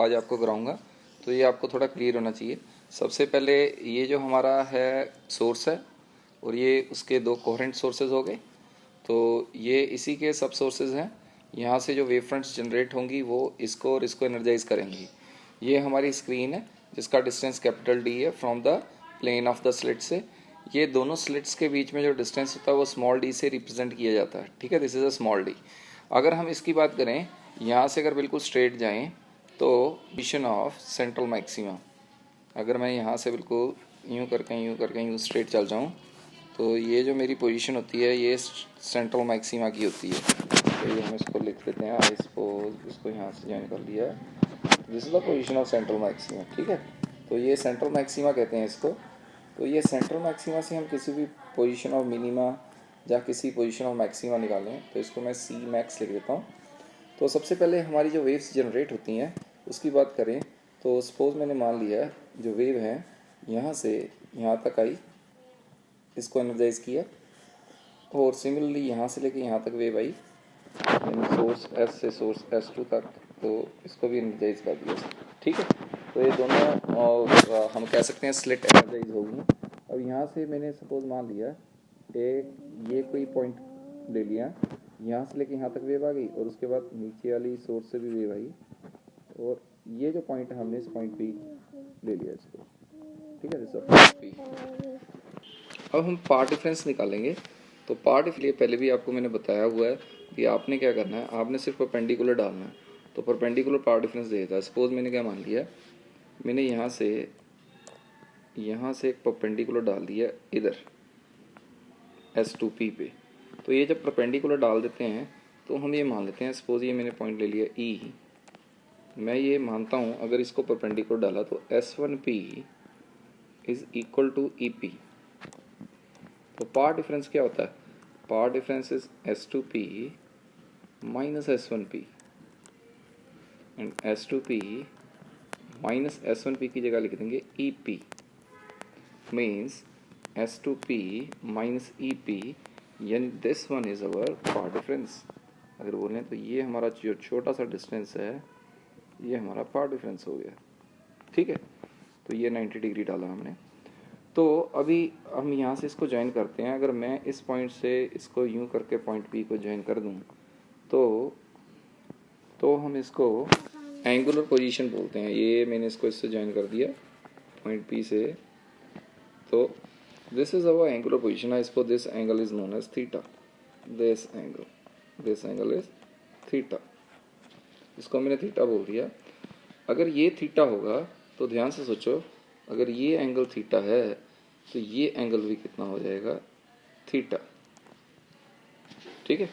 आज आपको कराऊंगा, तो ये आपको थोड़ा क्लियर होना चाहिए। सबसे पहले ये जो हमारा है सोर्स है और ये उसके दो कोहेरेंट सोर्सेज हो गए, तो ये इसी के सब सोर्सेज हैं। यहाँ से जो वेव फ्रंट्स जनरेट होंगी वो इसको और इसको एनर्जाइज करेंगी। ये हमारी स्क्रीन है जिसका डिस्टेंस कैपिटल डी है from the plane of the slit से। ये दोनों स्लिट्स के बीच में जो डिस्टेंस होता है वो स्मॉल डी से रिप्रेजेंट किया जाता है, ठीक है। This is a small D. अगर हम इसकी बात करें, यहाँ से अगर बिल्कुल स्ट्रेट जाएं तो पोजीशन ऑफ सेंट्रल मैक्सिमा, अगर मैं यहाँ से बिल्कुल यूँ करके यूँ स्ट्रेट चल जाऊँ तो ये जो मेरी पोजीशन होती है ये सेंट्रल मैक्सिमा की होती है। तो ये हम इसको लिख देते हैं, आई सपोज इसको यहाँ से ज्वाइन कर लिया। This is the position of central maxima, ठीक है। तो ये सेंट्रल मैक्सिमा कहते हैं इसको। तो ये सेंट्रल मैक्सिमा से हम किसी भी पोजीशन ऑफ मिनिमा या किसी पोजीशन ऑफ मैक्सिमा निकालें तो इसको मैं सी मैक्स लिख देता हूँ। तो सबसे पहले हमारी जो वेव्स जनरेट होती हैं उसकी बात करें तो सपोज़ मैंने मान लिया जो वेव है यहाँ से यहाँ तक आई, इसको एनर्जाइज किया, और सिमिलरली यहाँ से लेके यहाँ तक वेव आई, यानी सोर्स एस से सोर्स S2 तक, तो इसको भी एनर्जाइज कर दिया, ठीक है। तो ये दोनों और हम कह सकते हैं स्लिट एनर्जाइज होगी। अब यहाँ से मैंने सपोज मान लिया एक ये कोई पॉइंट ले लिया, यहाँ से लेके यहाँ तक वेव आ गई और उसके बाद नीचे वाली सोर्स से भी वेव आई, और ये जो पॉइंट है हमने इस पॉइंट पे ले लिया इसको, ठीक है। Point P. अब हम पार्ट डिफरेंस निकालेंगे। तो पार्ट इसलिए पहले भी आपको मैंने बताया हुआ है कि आपने क्या करना है, आपने सिर्फ परपेंडिकुलर डालना है। तो परपेंडिकुलर पार्ट डिफरेंस दे देता है। सपोज मैंने क्या मान लिया, मैंने यहाँ से एक परपेंडिकुलर डाल दिया इधर S2P पे। तो ये जब परपेंडिकुलर डाल देते हैं तो हम ये मान लेते हैं, सपोज ये मैंने पॉइंट ले लिया E, मैं ये मानता हूँ अगर इसको परपेंडिकुलर डाला तो S1P is equal to EP। तो पार्ट डिफरेंस क्या होता है, path difference is S2P minus S1P, and S2P minus S1P की जगह लिख देंगे EP, means S2P minus EP, यानी this one is our path difference. अगर बोलें तो ये हमारा जो छोटा सा डिस्टेंस है ये हमारा पार्ट डिफरेंस हो गया, ठीक है। तो ये 90 डिग्री डाला हमने। तो अभी हम यहाँ से इसको ज्वाइन करते हैं। अगर मैं इस पॉइंट से इसको यूँ करके पॉइंट P को ज्वाइन कर दूँ तो हम इसको एंगुलर पोजीशन बोलते हैं। ये मैंने इसको इससे ज्वाइन कर दिया पॉइंट P से, तो this is our angular position. I suppose this angle is known as theta, this angle is theta, इसको मैंने थीटा बोल दिया। अगर ये थीटा होगा तो ध्यान से सोचो, अगर ये एंगल थीटा है तो ये एंगल भी कितना हो जाएगा, थीटा, ठीक है।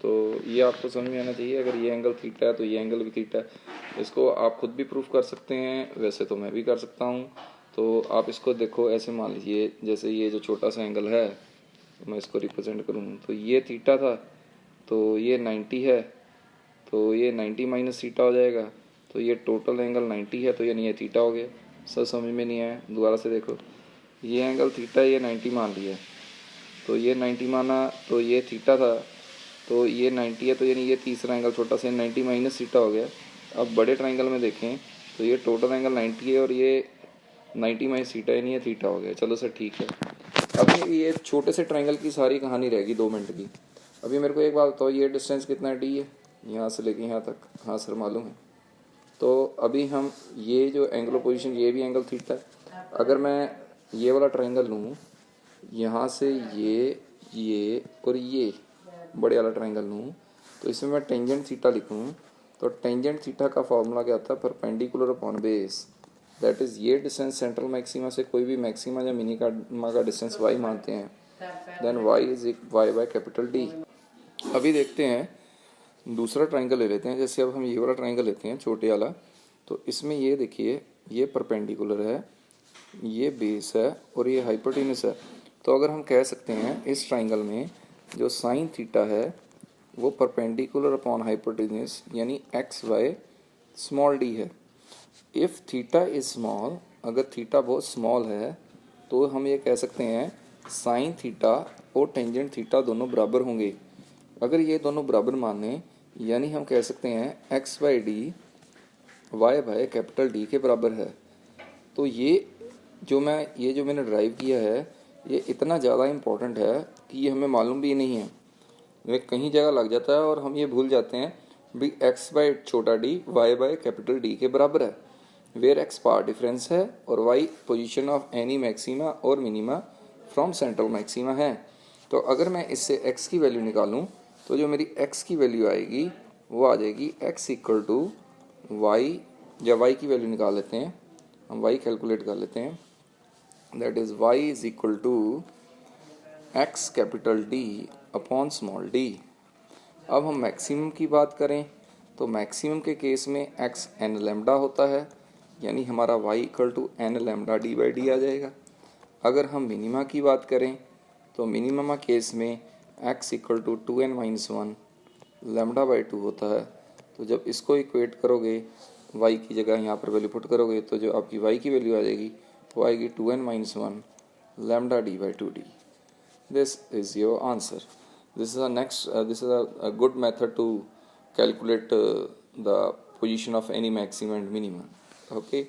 तो ये आपको समझ में आना चाहिए, अगर ये एंगल थीटा है तो ये एंगल भी थीटा है। इसको आप खुद भी प्रूफ कर सकते हैं, वैसे तो मैं भी कर सकता हूँ। तो आप इसको देखो, ऐसे मान लीजिए जैसे ये जो छोटा सा एंगल है मैं इसको रिप्रेजेंट करूँ तो ये थीटा था, तो ये 90 है, तो ये 90 माइनस थीटा हो जाएगा, तो ये टोटल एंगल 90 है, तो यानी ये थीटा हो गया। सब समझ में नहीं आया, दोबारा से देखो, ये एंगल थीटा है, ये 90 मान लिया, तो ये 90 माना, तो ये थीटा था, तो ये 90 है, तो यानी ये तीसरा एंगल छोटा सा 90 माइनस थीटा हो गया। अब बड़े ट्राइंगल में देखें तो ये टोटल एंगल 90 है और ये 90 माइनस थीटा यानी ये थीटा हो गया। चलो सर ठीक है। अब ये छोटे से ट्राइंगल की सारी कहानी रहेगी 2 मिनट की। अभी मेरे को एक बात बताओ, ये डिस्टेंस कितना डी है यहाँ से लेके यहाँ तक? हाँ सर मालूम है। तो अभी हम ये जो एंगुलर पोजीशन, ये भी एंगल थीटा है। अगर मैं ये वाला ट्राइंगल लूँ, यहाँ से ये और ये बड़े वाला ट्राइंगल लूँ, तो इसमें मैं टेंजेंट थीटा लिखूँ तो टेंजेंट थीटा का फॉर्मूला क्या होता है, perpendicular upon base. That is ये डिस्टेंस सेंट्रल मैक्सिमा से कोई भी मैक्सिमा या मिनिमा का डिस्टेंस y मानते हैं, then y is y by capital D। अभी देखते हैं दूसरा ट्राइंगल ले लेते हैं। जैसे अब हम ये वाला ट्राइंगल लेते हैं छोटे वाला, तो इसमें ये देखिए ये परपेंडिकुलर है, ये बेस है और ये हाइपोटेन्यूस है। तो अगर हम कह सकते हैं इस ट्राइंगल में जो साइन थीटा है वो परपेंडिकुलर अपॉन हाइपोटेन्यूस यानी x बाय स्मॉल d है। इफ़ थीटा इज स्मॉल, अगर थीटा बहुत स्मॉल है तो हम ये कह सकते हैं साइन थीटा और टेंजेंट थीटा दोनों बराबर होंगे। अगर ये दोनों बराबर माने यानी हम कह सकते हैं x by D y by capital D के बराबर है। तो ये जो मैंने ड्राइव किया है ये इतना ज़्यादा इम्पोर्टेंट है कि ये हमें मालूम भी नहीं है, ये कहीं जगह लग जाता है और हम ये भूल जाते हैं भी x बाय छोटा d y by capital D के बराबर है, वेयर x पावर डिफरेंस है और y position of any maxima और मिनिमा फ्रॉम सेंट्रल मैक्सिमा है। तो अगर मैं इससे x की वैल्यू निकालूं तो जो मेरी x की वैल्यू आएगी वो आ जाएगी x इक्वल टू y, या y की वैल्यू निकाल लेते हैं, हम y कैलकुलेट कर लेते हैं, that is y is equal to x capital D upon small d। अब हम मैक्सिमम की बात करें तो मैक्सिमम के केस में x n लैम्डा होता है, यानी हमारा y equal to n lambda d by D आ जाएगा। अगर हम मिनिमा की बात करें तो मिनिमम केस में x equal to 2n minus 1 lambda by 2 होता है। तो जब इसको इक्वेट करोगे y की जगह यहाँ पर वैल्यू पुट करोगे तो जो आपकी y की वैल्यू आ जाएगी वो आएगी 2n minus 1 lambda d by 2d। This is your answer. This is a good method to calculate the position of any maximum and minimum. Okay.